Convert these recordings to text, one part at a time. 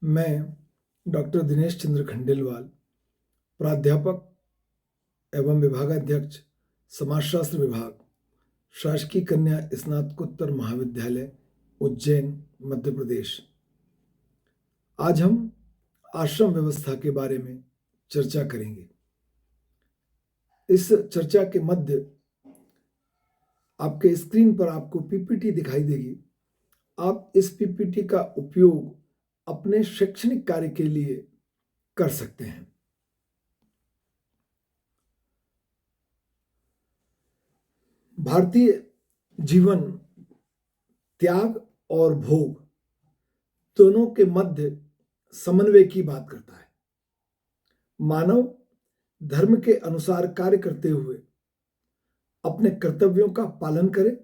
मैं डॉक्टर दिनेश चंद्र खंडेलवाल, प्राध्यापक एवं विभागाध्यक्ष, समाजशास्त्र विभाग, शासकीय कन्या स्नातकोत्तर महाविद्यालय, उज्जैन, मध्य प्रदेश। आज हम आश्रम व्यवस्था के बारे में चर्चा करेंगे। इस चर्चा के मध्य आपके स्क्रीन पर आपको पीपीटी दिखाई देगी। आप इस पीपीटी का उपयोग अपने शैक्षणिक कार्य के लिए कर सकते हैं। भारतीय जीवन त्याग और भोग दोनों के मध्य समन्वय की बात करता है। मानव धर्म के अनुसार कार्य करते हुए अपने कर्तव्यों का पालन करे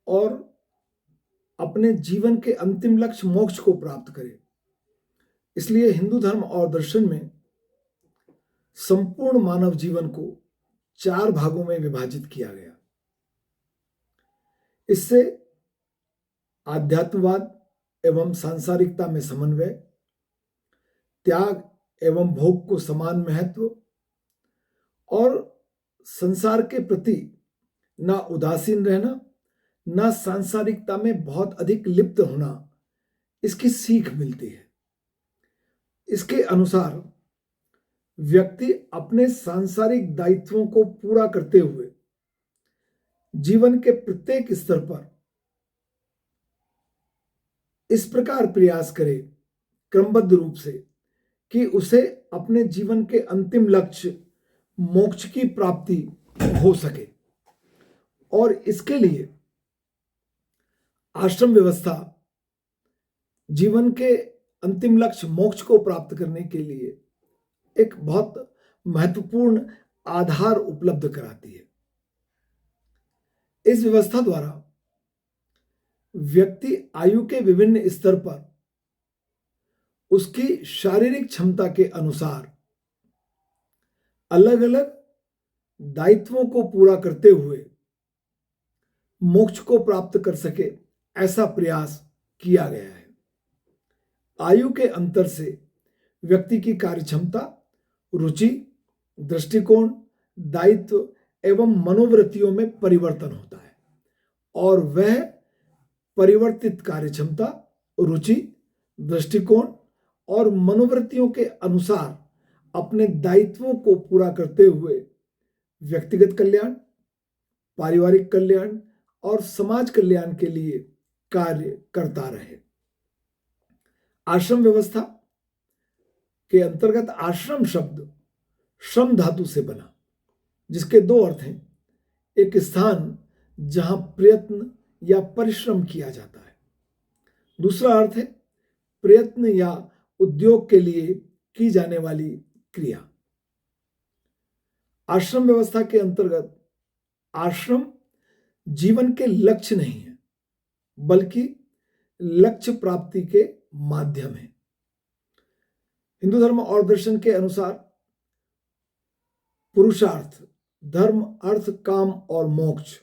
और अपने जीवन के अंतिम लक्ष्य मोक्ष को प्राप्त करे। इसलिए हिंदू धर्म और दर्शन में संपूर्ण मानव जीवन को 4 भागों में विभाजित किया गया। इससे आध्यात्मवाद एवं सांसारिकता में समन्वय, त्याग एवं भोग को समान महत्व और संसार के प्रति ना उदासीन रहना, ना सांसारिकता में बहुत अधिक लिप्त होना, इसकी सीख मिलती है। इसके अनुसार व्यक्ति अपने सांसारिक दायित्वों को पूरा करते हुए जीवन के प्रत्येक स्तर पर इस प्रकार प्रयास करे क्रमबद्ध रूप से कि उसे अपने जीवन के अंतिम लक्ष्य मोक्ष की प्राप्ति हो सके। और इसके लिए आश्रम व्यवस्था जीवन के अंतिम लक्ष्य मोक्ष को प्राप्त करने के लिए एक बहुत महत्वपूर्ण आधार उपलब्ध कराती है। इस व्यवस्था द्वारा व्यक्ति आयु के विभिन्न स्तर पर उसकी शारीरिक क्षमता के अनुसार अलग अलग दायित्वों को पूरा करते हुए मोक्ष को प्राप्त कर सके, ऐसा प्रयास किया गया है। आयु के अंतर से व्यक्ति की कार्य क्षमता, रुचि, दृष्टिकोण, दायित्व एवं मनोवृत्तियों में परिवर्तन होता है और वह परिवर्तित कार्य क्षमता, रुचि, दृष्टिकोण और मनोवृत्तियों के अनुसार अपने दायित्वों को पूरा करते हुए व्यक्तिगत कल्याण, पारिवारिक कल्याण और समाज कल्याण के लिए कार्य करता रहे। आश्रम व्यवस्था के अंतर्गत आश्रम शब्द श्रम धातु से बना, जिसके 2 अर्थ हैं। एक स्थान जहां प्रयत्न या परिश्रम किया जाता है, दूसरा अर्थ है प्रयत्न या उद्योग के लिए की जाने वाली क्रिया। आश्रम व्यवस्था के अंतर्गत आश्रम जीवन के लक्ष्य नहीं है, बल्कि लक्ष्य प्राप्ति के माध्यम है। हिंदू धर्म और दर्शन के अनुसार पुरुषार्थ, धर्म, अर्थ, काम और मोक्ष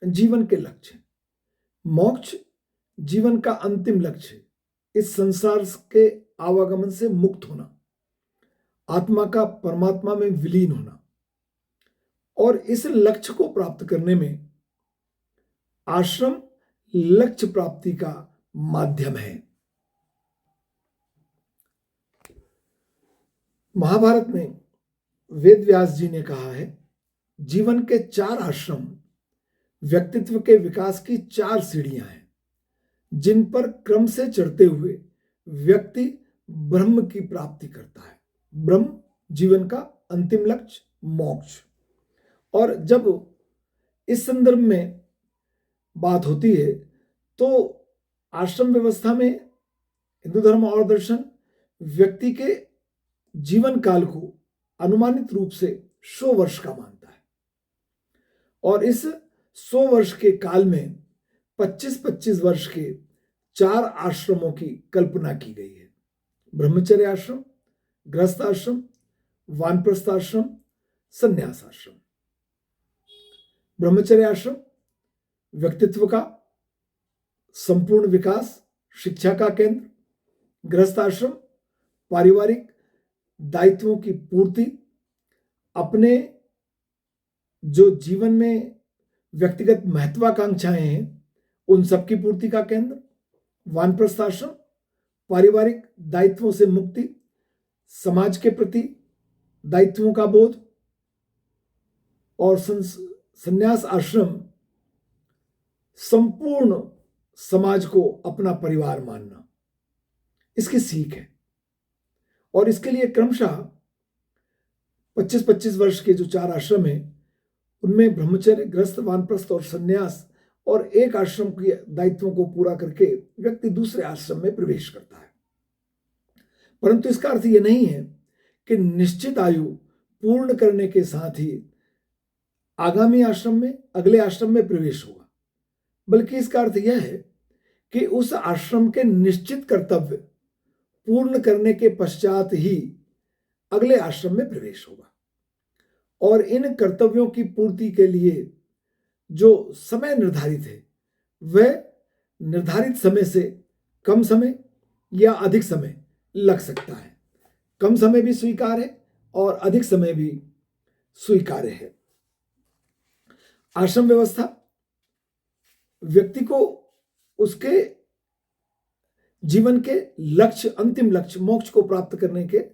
जीवन के लक्ष्य। मोक्ष जीवन का अंतिम लक्ष्य, इस संसार के आवागमन से मुक्त होना, आत्मा का परमात्मा में विलीन होना। और इस लक्ष्य को प्राप्त करने में आश्रम लक्ष्य प्राप्ति का माध्यम है। महाभारत में वेद व्यास जी ने कहा है, जीवन के 4 आश्रम व्यक्तित्व के विकास की 4 सीढ़ियां हैं, जिन पर क्रम से चढ़ते हुए व्यक्ति ब्रह्म की प्राप्ति करता है। ब्रह्म जीवन का अंतिम लक्ष्य, मोक्ष। और जब इस संदर्भ में बात होती है तो आश्रम व्यवस्था में हिंदू धर्म और दर्शन व्यक्ति के जीवन काल को अनुमानित रूप से 100 वर्ष का मानता है और इस 100 वर्ष के काल में 25-25 वर्ष के 4 आश्रमों की कल्पना की गई है। ब्रह्मचर्य आश्रम, गृहस्थ आश्रम, वानप्रस्थ आश्रम, संन्यास आश्रम। ब्रह्मचर्य आश्रम व्यक्तित्व का संपूर्ण विकास, शिक्षा का केंद्र, गृहस्थ आश्रम पारिवारिक दायित्वों की पूर्ति, अपने जो जीवन में व्यक्तिगत महत्वाकांक्षाएं हैं उन सबकी पूर्ति का केंद्र। वानप्रस्थ आश्रम पारिवारिक दायित्वों से मुक्ति, समाज के प्रति दायित्वों का बोध। और संन्यास आश्रम संपूर्ण समाज को अपना परिवार मानना, इसकी सीख है। और इसके लिए क्रमशः 25-25 वर्ष के जो 4 आश्रम हैं उनमें ब्रह्मचर्य, गृहस्थ, वानप्रस्थ और संन्यास और एक आश्रम के दायित्वों को पूरा करके व्यक्ति दूसरे आश्रम में प्रवेश करता है। परंतु इसका अर्थ यह नहीं है कि निश्चित आयु पूर्ण करने के साथ ही आगामी आश्रम में, अगले आश्रम में प्रवेश होगा, बल्कि इसका अर्थ यह है कि उस आश्रम के निश्चित कर्तव्य पूर्ण करने के पश्चात ही अगले आश्रम में प्रवेश होगा। और इन कर्तव्यों की पूर्ति के लिए जो समय निर्धारित है वह निर्धारित समय से कम समय या अधिक समय लग सकता है। कम समय भी स्वीकार है और अधिक समय भी स्वीकार्य है। आश्रम व्यवस्था व्यक्ति को उसके जीवन के लक्ष्य, अंतिम लक्ष्य मोक्ष को प्राप्त करने के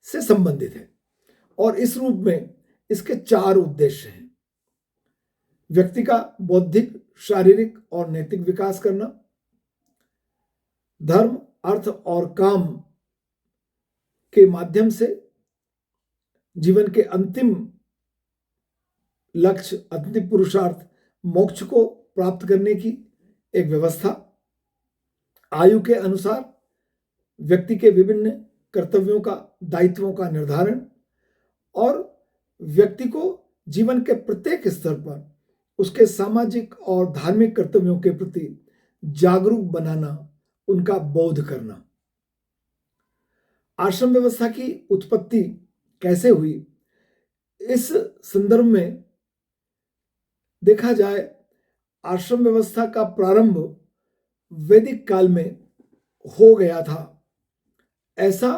से संबंधित है। और इस रूप में इसके 4 उद्देश्य हैं। व्यक्ति का बौद्धिक, शारीरिक और नैतिक विकास करना, धर्म, अर्थ और काम के माध्यम से जीवन के अंतिम लक्ष्य, अंतिम पुरुषार्थ मोक्ष को प्राप्त करने की एक व्यवस्था। आयु के अनुसार व्यक्ति के विभिन्न कर्तव्यों का, दायित्वों का निर्धारण और व्यक्ति को जीवन के प्रत्येक स्तर पर उसके सामाजिक और धार्मिक कर्तव्यों के प्रति जागरूक बनाना, उनका बोध करना। आश्रम व्यवस्था की उत्पत्ति कैसे हुई, इस संदर्भ में देखा जाए, आश्रम व्यवस्था का प्रारंभ वैदिक काल में हो गया था, ऐसा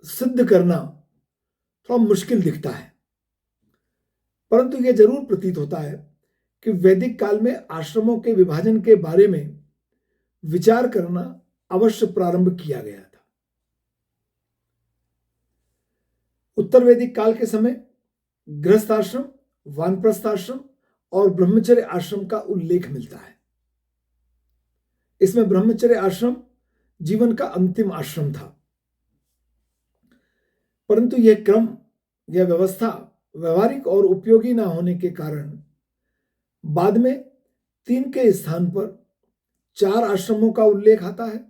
सिद्ध करना थोड़ा मुश्किल दिखता है। परंतु यह जरूर प्रतीत होता है कि वैदिक काल में आश्रमों के विभाजन के बारे में विचार करना अवश्य प्रारंभ किया गया था। उत्तर वैदिक काल के समय गृहस्थ आश्रम, वानप्रस्थ आश्रम और ब्रह्मचर्य आश्रम का उल्लेख मिलता है। इसमें ब्रह्मचर्य आश्रम जीवन का अंतिम आश्रम था, परंतु यह क्रम, यह व्यवस्था व्यवहारिक और उपयोगी न होने के कारण बाद में 3 के स्थान पर 4 आश्रमों का उल्लेख आता है,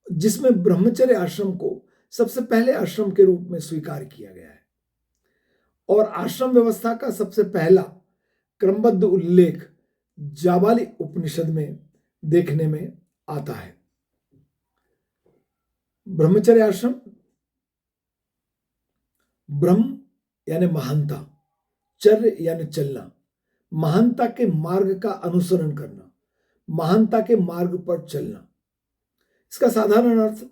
जिसमें ब्रह्मचर्य आश्रम को सबसे पहले आश्रम के रूप में स्वीकार किया गया है। और आश्रम व्यवस्था का सबसे पहला क्रमबद्ध उल्लेख जाबाली उपनिषद में देखने में आता है। ब्रह्मचर्य आश्रम, ब्रह्म यानी महानता, चर्य यानी चलना, महानता के मार्ग का अनुसरण करना, महानता के मार्ग पर चलना। इसका साधारण अर्थ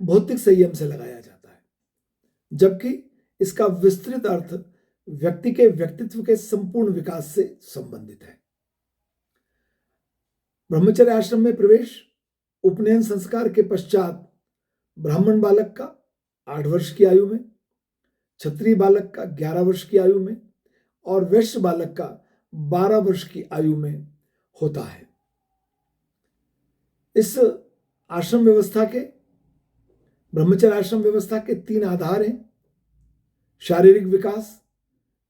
भौतिक संयम से लगाया जाता है, जबकि इसका विस्तृत अर्थ व्यक्ति के व्यक्तित्व के संपूर्ण विकास से संबंधित है। ब्रह्मचर्य आश्रम में प्रवेश उपनयन संस्कार के पश्चात ब्राह्मण बालक का 8 वर्ष की आयु में, क्षत्रिय बालक का 11 वर्ष की आयु में और वैश्य बालक का 12 वर्ष की आयु में होता है। इस आश्रम व्यवस्था के, ब्रह्मचर्य आश्रम व्यवस्था के 3 आधार हैं। शारीरिक विकास,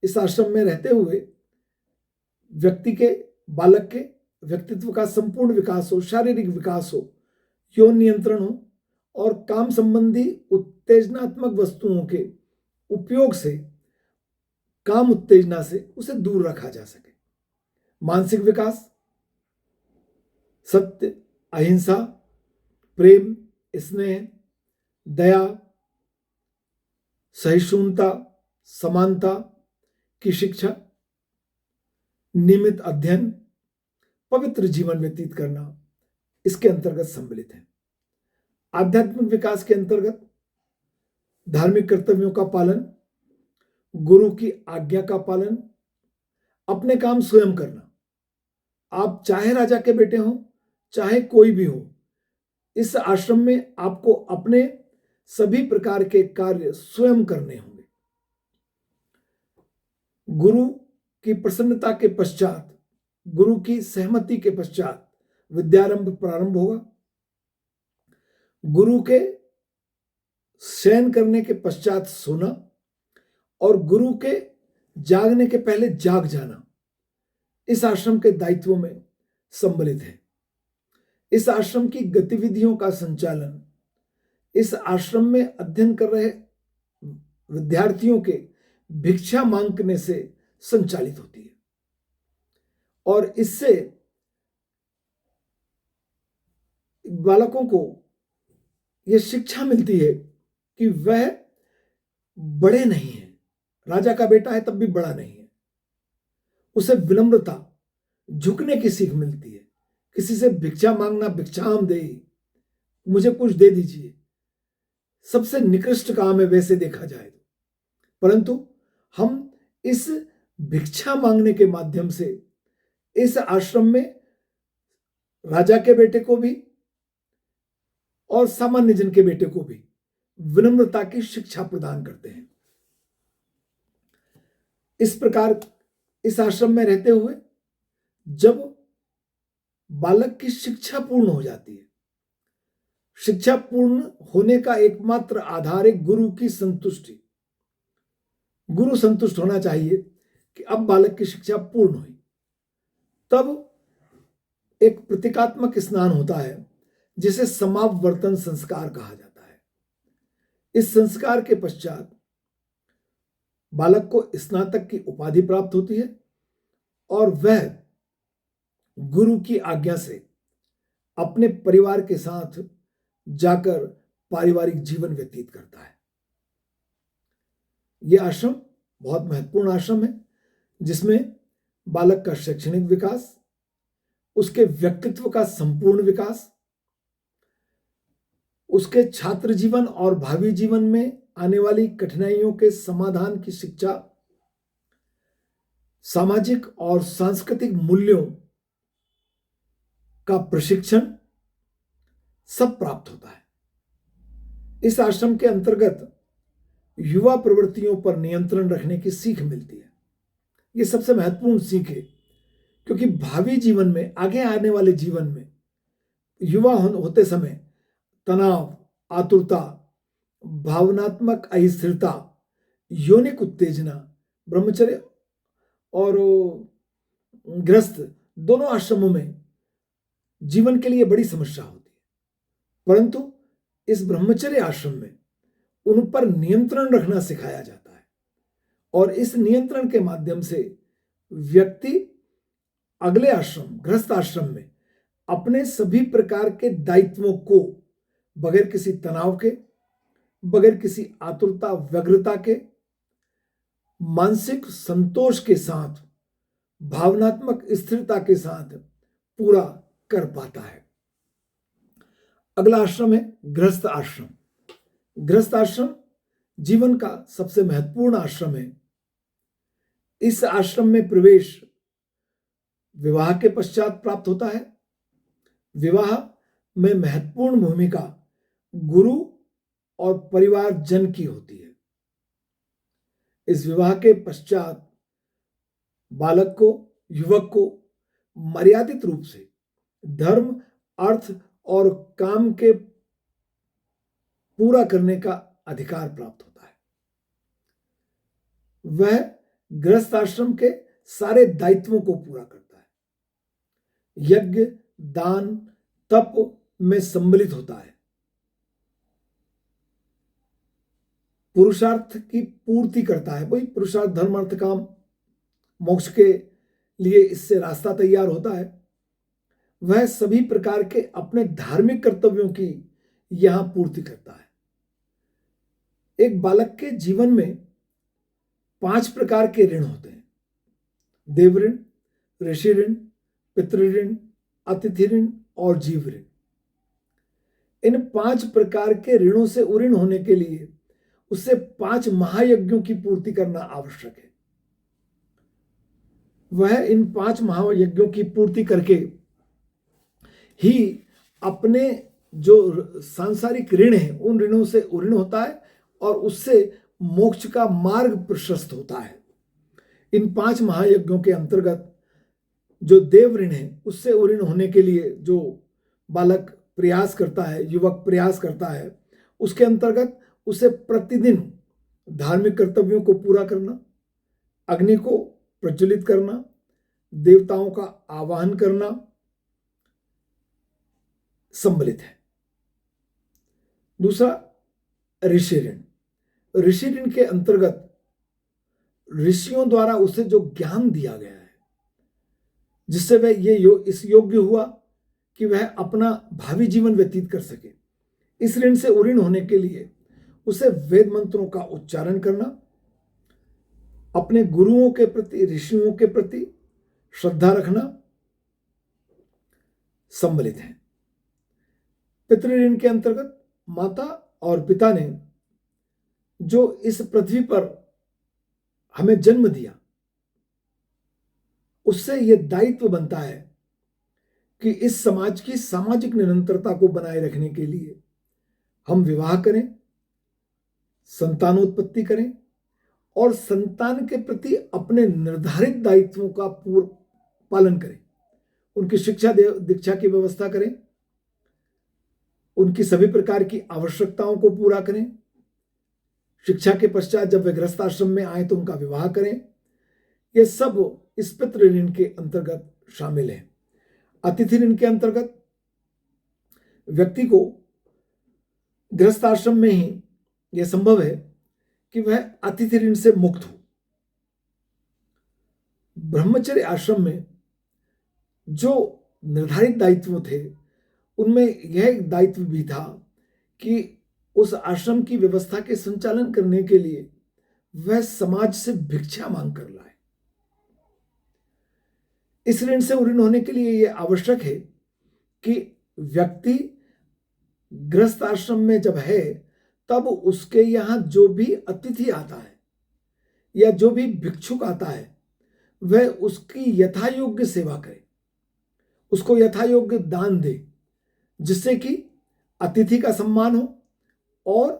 इस आश्रम में रहते हुए व्यक्ति के, बालक के व्यक्तित्व का संपूर्ण विकास हो, शारीरिक विकास हो, यौन नियंत्रण हो और काम संबंधी उत्तेजनात्मक वस्तुओं के उपयोग से, काम उत्तेजना से उसे दूर रखा जा सके। मानसिक विकास, सत्य, अहिंसा, प्रेम, स्नेह, दया, सहिष्णुता, समानता की शिक्षा, नियमित अध्ययन, पवित्र जीवन व्यतीत करना इसके अंतर्गत सम्मिलित है। आध्यात्मिक विकास के अंतर्गत धार्मिक कर्तव्यों का पालन, गुरु की आज्ञा का पालन, अपने काम स्वयं करना। आप चाहे राजा के बेटे हो, चाहे कोई भी हो, इस आश्रम में आपको अपने सभी प्रकार के कार्य स्वयं करने होंगे। गुरु की प्रसन्नता के पश्चात, गुरु की सहमति के पश्चात विद्यारंभ प्रारंभ होगा। गुरु के शयन करने के पश्चात सोना और गुरु के जागने के पहले जाग जाना इस आश्रम के दायित्वों में सम्मिलित है। इस आश्रम की गतिविधियों का संचालन इस आश्रम में अध्ययन कर रहे विद्यार्थियों के भिक्षा मांगने से संचालित होती है और इससे बालकों को यह शिक्षा मिलती है कि वह बड़े नहीं है। राजा का बेटा है तब भी बड़ा नहीं है। उसे विनम्रता, झुकने की सीख मिलती है। किसी से भिक्षा मांगना, भिक्षाम दे, मुझे कुछ दे दीजिए, सबसे निकृष्ट काम है वैसे देखा जाए तो। परंतु हम इस भिक्षा मांगने के माध्यम से इस आश्रम में राजा के बेटे को भी और सामान्य जन के बेटे को भी विनम्रता की शिक्षा प्रदान करते हैं। इस प्रकार इस आश्रम में रहते हुए जब बालक की शिक्षा पूर्ण हो जाती है, शिक्षा पूर्ण होने का एकमात्र आधार है गुरु की संतुष्टि। गुरु संतुष्ट होना चाहिए कि अब बालक की शिक्षा पूर्ण हुई। तब एक प्रतीकात्मक स्नान होता है जिसे समावर्तन संस्कार कहा जाता है। इस संस्कार के पश्चात बालक को स्नातक की उपाधि प्राप्त होती है और वह गुरु की आज्ञा से अपने परिवार के साथ जाकर पारिवारिक जीवन व्यतीत करता है। यह आश्रम बहुत महत्वपूर्ण आश्रम है जिसमें बालक का शैक्षणिक विकास, उसके व्यक्तित्व का संपूर्ण विकास, उसके छात्र जीवन और भावी जीवन में आने वाली कठिनाइयों के समाधान की शिक्षा, सामाजिक और सांस्कृतिक मूल्यों का प्रशिक्षण सब प्राप्त होता है। इस आश्रम के अंतर्गत युवा प्रवृत्तियों पर नियंत्रण रखने की सीख मिलती है। यह सबसे महत्वपूर्ण सीख है क्योंकि भावी जीवन में, आगे आने वाले जीवन में युवा होते समय तनाव, आतुरता, भावनात्मक अस्थिरता, यौनिक उत्तेजना, ब्रह्मचर्य और गृहस्थ दोनों आश्रमों में जीवन के लिए बड़ी समस्या होती है। परंतु इस ब्रह्मचर्य आश्रम में उन पर नियंत्रण रखना सिखाया जाता है और इस नियंत्रण के माध्यम से व्यक्ति अगले आश्रम, गृहस्थ आश्रम में अपने सभी प्रकार के दायित्वों को बगैर किसी तनाव के, बगैर किसी आतुरता, व्यग्रता के, मानसिक संतोष के साथ, भावनात्मक स्थिरता के साथ पूरा कर पाता है। अगला आश्रम है गृहस्थ आश्रम। गृहस्थ आश्रम जीवन का सबसे महत्वपूर्ण आश्रम है। इस आश्रम में प्रवेश विवाह के पश्चात प्राप्त होता है। विवाह में महत्वपूर्ण भूमिका गुरु और परिवार जन की होती है। इस विवाह के पश्चात बालक को, युवक को मर्यादित रूप से धर्म, अर्थ और काम के पूरा करने का अधिकार प्राप्त होता है। वह गृहस्थ आश्रम के सारे दायित्वों को पूरा करता है। यज्ञ, दान, तप में सम्मिलित होता है। पुरुषार्थ की पूर्ति करता है। वही पुरुषार्थ, धर्म, अर्थ, काम, मोक्ष के लिए इससे रास्ता तैयार होता है। वह सभी प्रकार के अपने धार्मिक कर्तव्यों की यहां पूर्ति करता है। एक बालक के जीवन में 5 प्रकार के ऋण होते हैं: देव ऋण, ऋषि ऋण, पितृ ऋण, अतिथि ऋण और जीव ऋण। इन 5 प्रकार के ऋणों से उऋण होने के लिए उसे 5 महायज्ञों की पूर्ति करना आवश्यक है। वह इन 5 महायज्ञों की पूर्ति करके ही अपने जो सांसारिक ऋण है उन ऋणों से उऋण होता है और उससे मोक्ष का मार्ग प्रशस्त होता है। इन 5 महायज्ञों के अंतर्गत जो देव ऋण है उससे उऋण होने के लिए जो बालक प्रयास करता है, युवक प्रयास करता है, उसके अंतर्गत उसे प्रतिदिन धार्मिक कर्तव्यों को पूरा करना, अग्नि को प्रज्वलित करना, देवताओं का आवाहन करना सम्मिलित है। दूसरा, ऋषि ऋण। ऋषि ऋण के अंतर्गत ऋषियों द्वारा उसे जो ज्ञान दिया गया है जिससे वह इस योग्य हुआ कि वह अपना भावी जीवन व्यतीत कर सके, इस ऋण से उऋण होने के लिए उसे वेद मंत्रों का उच्चारण करना, अपने गुरुओं के प्रति, ऋषियों के प्रति श्रद्धा रखना सम्मिलित है। पितृऋण के अंतर्गत माता और पिता ने जो इस पृथ्वी पर हमें जन्म दिया, उससे यह दायित्व बनता है कि इस समाज की सामाजिक निरंतरता को बनाए रखने के लिए हम विवाह करें, संतानोत्पत्ति करें और संतान के प्रति अपने निर्धारित दायित्वों का पूर्ण पालन करें, उनकी शिक्षा दीक्षा की व्यवस्था करें, उनकी सभी प्रकार की आवश्यकताओं को पूरा करें, शिक्षा के पश्चात जब वे गृहस्थ आश्रम में आए तो उनका विवाह करें। ये सब इस पितृ ऋण के अंतर्गत शामिल है। अतिथि ऋण के अंतर्गत व्यक्ति को गृहस्थ आश्रम में ही यह संभव है कि वह अतिथि ऋण से मुक्त हो। ब्रह्मचर्य आश्रम में जो निर्धारित दायित्व थे उनमें यह एक दायित्व भी था कि उस आश्रम की व्यवस्था के संचालन करने के लिए वह समाज से भिक्षा मांग कर लाए। इस ऋण से उऋण होने के लिए यह आवश्यक है कि व्यक्ति गृहस्थ आश्रम में जब है तब उसके यहां जो भी अतिथि आता है या जो भी भिक्षुक आता है वह उसकी यथायोग्य सेवा करे, उसको यथायोग्य दान दे, जिससे कि अतिथि का सम्मान हो और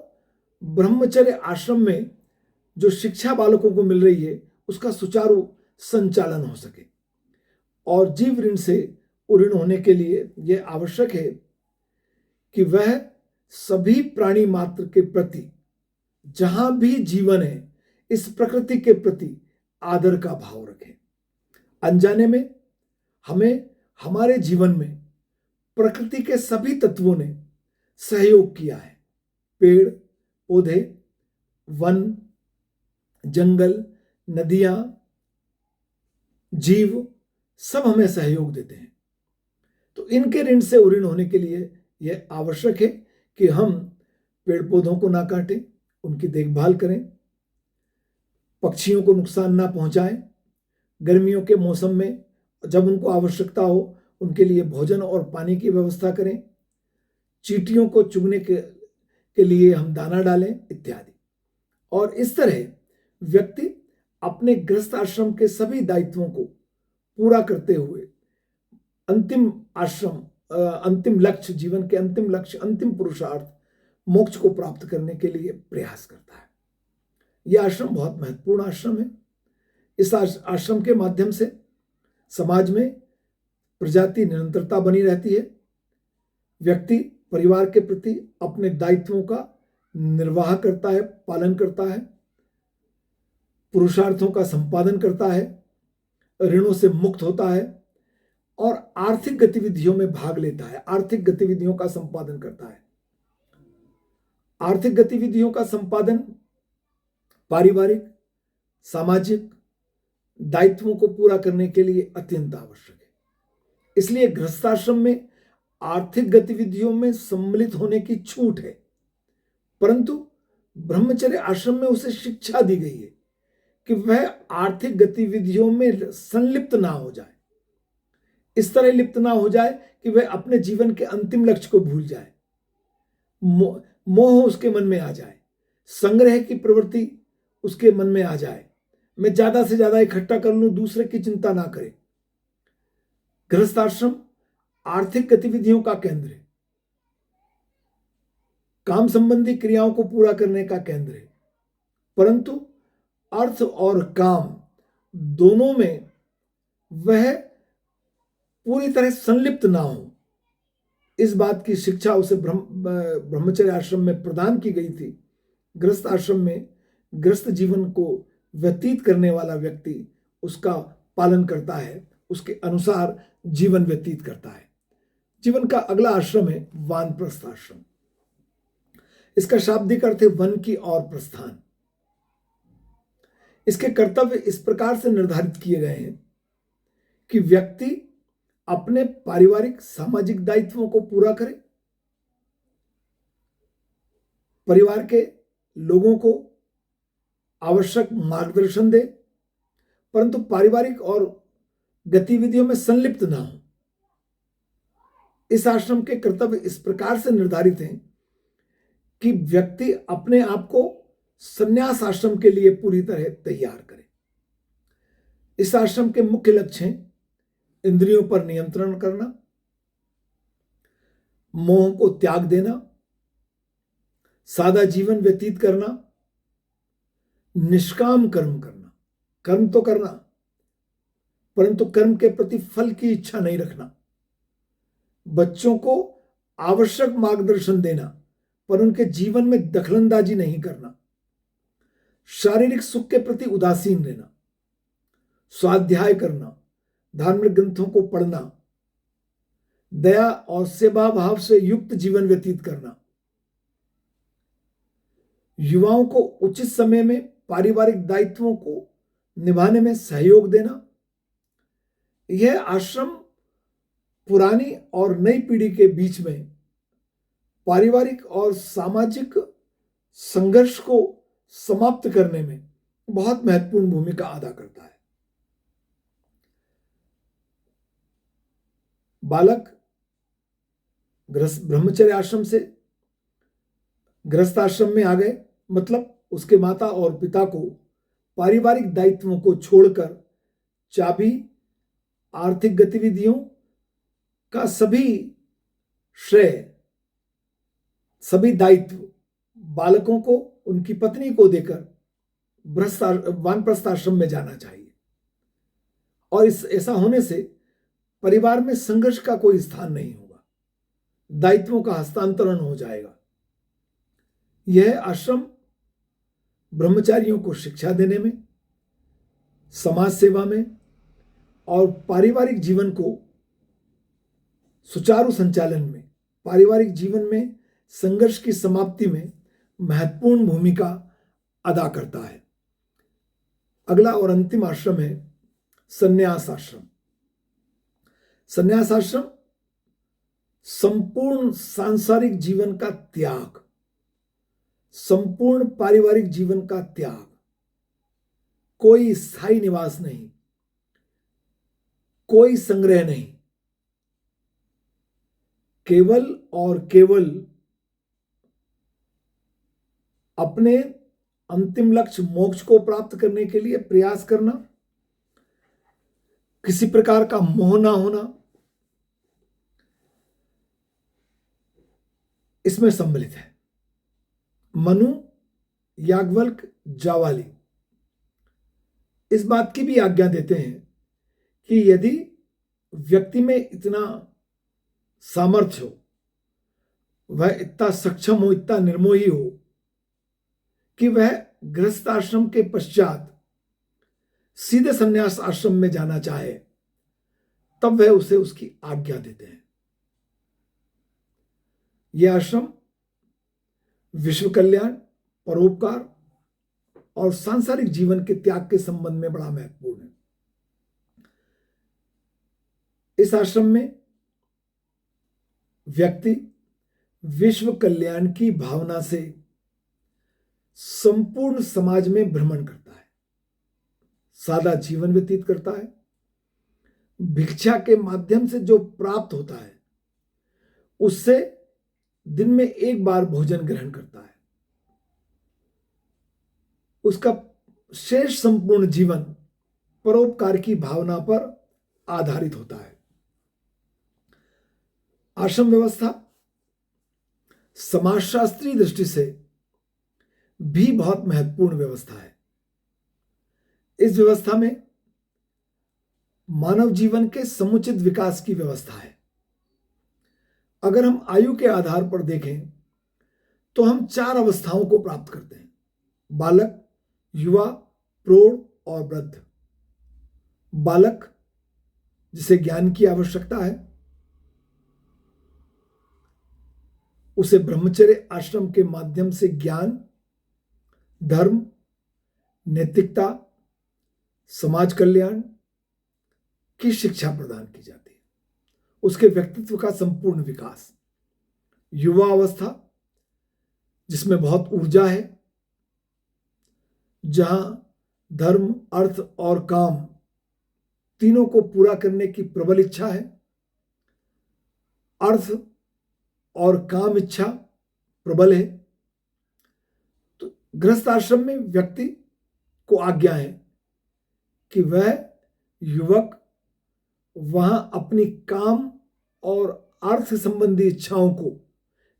ब्रह्मचर्य आश्रम में जो शिक्षा बालकों को मिल रही है उसका सुचारू संचालन हो सके। और जीव ऋण से उऋण होने के लिए यह आवश्यक है कि वह सभी प्राणी मात्र के प्रति, जहां भी जीवन है, इस प्रकृति के प्रति आदर का भाव रखे। अनजाने में हमें हमारे जीवन में प्रकृति के सभी तत्वों ने सहयोग किया है। पेड़ पौधे, वन, जंगल, नदियां, जीव सब हमें सहयोग देते हैं। तो इनके ऋण से उऋण होने के लिए यह आवश्यक है कि हम पेड़ पौधों को ना काटें, उनकी देखभाल करें, पक्षियों को नुकसान ना पहुंचाएं, गर्मियों के मौसम में जब उनको आवश्यकता हो उनके लिए भोजन और पानी की व्यवस्था करें, चींटियों को चुगने के लिए हम दाना डालें इत्यादि। और इस तरह व्यक्ति अपने गृहस्थ आश्रम के सभी दायित्वों को पूरा करते हुए अंतिम लक्ष्य, जीवन के अंतिम लक्ष्य, अंतिम पुरुषार्थ मोक्ष को प्राप्त करने के लिए प्रयास करता है। यह आश्रम बहुत महत्वपूर्ण आश्रम है। इस आश्रम के माध्यम से समाज में प्रजाति निरंतरता बनी रहती है। व्यक्ति परिवार के प्रति अपने दायित्वों का निर्वाह करता है, पालन करता है, पुरुषार्थों का संपादन करता है, ऋणों से मुक्त होता है और आर्थिक गतिविधियों में भाग लेता है, आर्थिक गतिविधियों का संपादन करता है। आर्थिक गतिविधियों का संपादन पारिवारिक, सामाजिक दायित्वों को पूरा करने के लिए अत्यंत आवश्यक है। इसलिए गृहस्थाश्रम में आर्थिक गतिविधियों में सम्मिलित होने की छूट है, परंतु ब्रह्मचर्य आश्रम में उसे शिक्षा दी गई है कि वह आर्थिक गतिविधियों में संलिप्त ना हो जाए, इस तरह लिप्त ना हो जाए कि वह अपने जीवन के अंतिम लक्ष्य को भूल जाए। मोह उसके मन में आ जाए, संग्रह की प्रवृत्ति उसके मन में आ जाए, मैं ज्यादा से ज्यादा इकट्ठा कर लूं, दूसरे की चिंता ना करे। गृहस्थ आश्रम आर्थिक गतिविधियों का केंद्र है, काम संबंधी क्रियाओं को पूरा करने का केंद्र है, परंतु अर्थ और काम दोनों में वह पूरी तरह संलिप्त ना हो, इस बात की शिक्षा उसे ब्रह्मचर्य आश्रम में प्रदान की गई थी। गृहस्थ आश्रम में गृहस्थ जीवन को व्यतीत करने वाला व्यक्ति उसका पालन करता है, उसके अनुसार जीवन व्यतीत करता है। जीवन का अगला आश्रम है वानप्रस्थ आश्रम। इसका शाब्दिक अर्थ है वन की ओर प्रस्थान। इसके कर्तव्य इस प्रकार से निर्धारित किए गए हैं कि व्यक्ति अपने पारिवारिक सामाजिक दायित्वों को पूरा करे, परिवार के लोगों को आवश्यक मार्गदर्शन दे, परंतु पारिवारिक और गतिविधियों में संलिप्त ना हो। इस आश्रम के कर्तव्य इस प्रकार से निर्धारित हैं कि व्यक्ति अपने आप को संन्यास आश्रम के लिए पूरी तरह तैयार करे। इस आश्रम के मुख्य लक्ष्य हैं इंद्रियों पर नियंत्रण करना, मोह को त्याग देना, सादा जीवन व्यतीत करना, निष्काम कर्म करना, कर्म तो करना परंतु कर्म के प्रति फल की इच्छा नहीं रखना, बच्चों को आवश्यक मार्गदर्शन देना पर उनके जीवन में दखलंदाजी नहीं करना, शारीरिक सुख के प्रति उदासीन रहना, स्वाध्याय करना, धार्मिक ग्रंथों को पढ़ना, दया और सेवा भाव से युक्त जीवन व्यतीत करना, युवाओं को उचित समय में पारिवारिक दायित्वों को निभाने में सहयोग देना। यह आश्रम पुरानी और नई पीढ़ी के बीच में पारिवारिक और सामाजिक संघर्ष को समाप्त करने में बहुत महत्वपूर्ण भूमिका अदा करता है। बालक ब्रह्मचर्य आश्रम से गृहस्थ आश्रम में आ गए, मतलब उसके माता और पिता को पारिवारिक दायित्वों को छोड़कर चाबी, आर्थिक गतिविधियों का सभी श्रेय, सभी दायित्व बालकों को, उनकी पत्नी को देकर वानप्रस्थ आश्रम में जाना चाहिए। और ऐसा होने से परिवार में संघर्ष का कोई स्थान नहीं होगा, दायित्वों का हस्तांतरण हो जाएगा। यह आश्रम ब्रह्मचारियों को शिक्षा देने में, समाज सेवा में और पारिवारिक जीवन को सुचारू संचालन में, पारिवारिक जीवन में संघर्ष की समाप्ति में महत्वपूर्ण भूमिका अदा करता है। अगला और अंतिम आश्रम है संन्यास आश्रम। संन्यास आश्रम संपूर्ण सांसारिक जीवन का त्याग, संपूर्ण पारिवारिक जीवन का त्याग, कोई स्थायी निवास नहीं, कोई संग्रह नहीं, केवल और केवल अपने अंतिम लक्ष्य मोक्ष को प्राप्त करने के लिए प्रयास करना, किसी प्रकार का मोह ना होना, इसमें सम्मिलित है। मनु याज्ञवल्क्य जावाली इस बात की भी आज्ञा देते हैं कि यदि व्यक्ति में इतना सामर्थ्य हो, वह इतना सक्षम हो, इतना निर्मोही हो कि वह गृहस्थ आश्रम के पश्चात सीधे संन्यास आश्रम में जाना चाहे, तब वह उसे उसकी आज्ञा देते हैं। यह आश्रम विश्व कल्याण, परोपकार और सांसारिक जीवन के त्याग के संबंध में बड़ा महत्वपूर्ण है। इस आश्रम में व्यक्ति विश्व कल्याण की भावना से संपूर्ण समाज में भ्रमण करता है, सादा जीवन व्यतीत करता है, भिक्षा के माध्यम से जो प्राप्त होता है उससे दिन में एक बार भोजन ग्रहण करता है, उसका शेष संपूर्ण जीवन परोपकार की भावना पर आधारित होता है। आश्रम व्यवस्था समाजशास्त्रीय दृष्टि से भी बहुत महत्वपूर्ण व्यवस्था है। इस व्यवस्था में मानव जीवन के समुचित विकास की व्यवस्था है। अगर हम आयु के आधार पर देखें तो हम 4 अवस्थाओं को प्राप्त करते हैं: बालक, युवा, प्रौढ़ और वृद्ध। बालक, जिसे ज्ञान की आवश्यकता है, उसे ब्रह्मचर्य आश्रम के माध्यम से ज्ञान, धर्म, नैतिकता, समाज कल्याण की शिक्षा प्रदान की जाती है। उसके व्यक्तित्व का संपूर्ण विकास। युवा अवस्था, जिसमें बहुत ऊर्जा है, जहां धर्म, अर्थ और काम तीनों को पूरा करने की प्रबल इच्छा है। अर्थ और काम इच्छा प्रबल है। तो गृहस्थ आश्रम में व्यक्ति को आज्ञा है कि वह युवक वहां अपनी काम और अर्थ संबंधी इच्छाओं को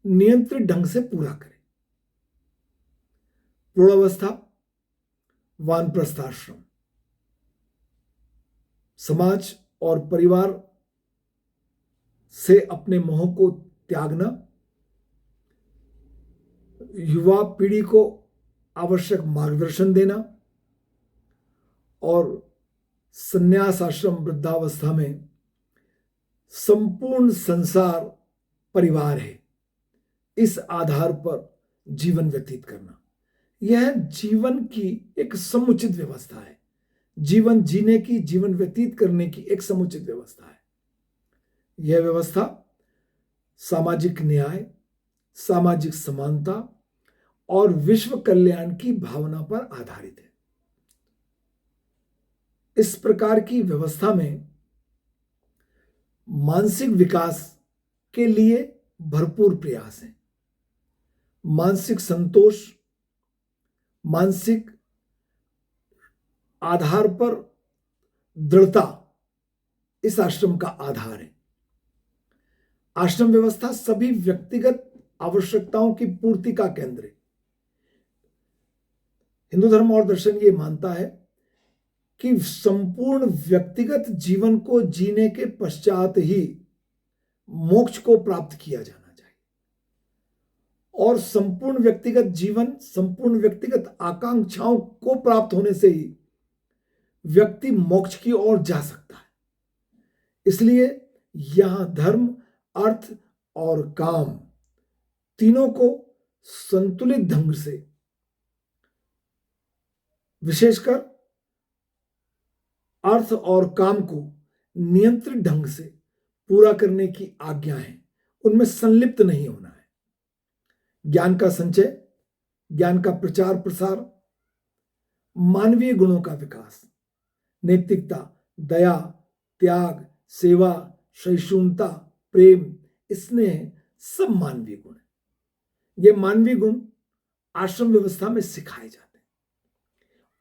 नियंत्रित ढंग से पूरा करे। प्रौढ़ावस्था, वानप्रस्थ आश्रम, समाज और परिवार से अपने मोह को त्यागना, युवा पीढ़ी को आवश्यक मार्गदर्शन देना, और संन्यास आश्रम वृद्धावस्था में संपूर्ण संसार परिवार है, इस आधार पर जीवन व्यतीत करना। यह जीवन की एक समुचित व्यवस्था है। जीवन जीने की, जीवन व्यतीत करने की एक समुचित व्यवस्था है। यह व्यवस्था सामाजिक न्याय, सामाजिक समानता और विश्व कल्याण की भावना पर आधारित है। इस प्रकार की व्यवस्था में मानसिक विकास के लिए भरपूर प्रयास है। मानसिक संतोष, मानसिक आधार पर दृढ़ता इस आश्रम का आधार है। आश्रम व्यवस्था सभी व्यक्तिगत आवश्यकताओं की पूर्ति का केंद्र है। हिंदू धर्म और दर्शन ये मानता है कि संपूर्ण व्यक्तिगत जीवन को जीने के पश्चात ही मोक्ष को प्राप्त किया जाना चाहिए, और संपूर्ण व्यक्तिगत जीवन, संपूर्ण व्यक्तिगत आकांक्षाओं को प्राप्त होने से ही व्यक्ति मोक्ष की ओर जा सकता है। इसलिए यहां धर्म, अर्थ और काम तीनों को संतुलित ढंग से, विशेषकर अर्थ और काम को नियंत्रित ढंग से पूरा करने की आज्ञा है। उनमें संलिप्त नहीं होना है। ज्ञान का संचय, ज्ञान का प्रचार प्रसार, मानवीय गुणों का विकास, नैतिकता, दया, त्याग, सेवा, सहिष्णुता, प्रेम, स्नेह, सब मानवीय गुण है। ये मानवीय गुण आश्रम व्यवस्था में सिखाए जाते हैं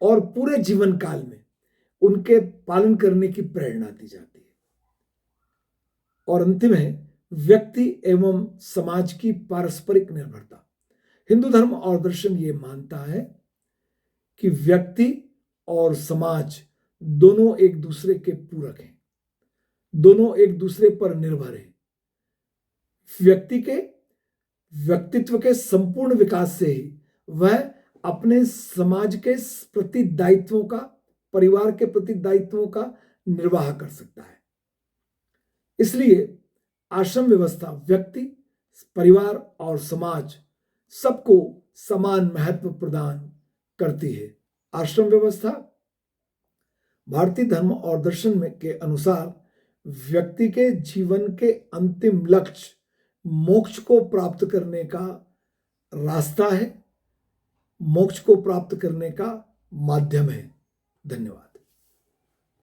और पूरे जीवन काल में उनके पालन करने की प्रेरणा दी जाती है। और अंतिम है व्यक्ति एवं समाज की पारस्परिक निर्भरता। हिंदू धर्म और दर्शन ये मानता है कि व्यक्ति और समाज दोनों एक दूसरे के पूरक हैं, दोनों एक दूसरे पर निर्भर हैं। व्यक्ति के व्यक्तित्व के संपूर्ण विकास से ही वह अपने समाज के प्रति दायित्वों का, परिवार के प्रति दायित्वों का निर्वाह कर सकता है। इसलिए आश्रम व्यवस्था व्यक्ति, परिवार और समाज सबको समान महत्व प्रदान करती है। आश्रम व्यवस्था भारतीय धर्म और दर्शन में के अनुसार व्यक्ति के जीवन के अंतिम लक्ष्य मोक्ष को प्राप्त करने का रास्ता है, मोक्ष को प्राप्त करने का माध्यम है। धन्यवाद।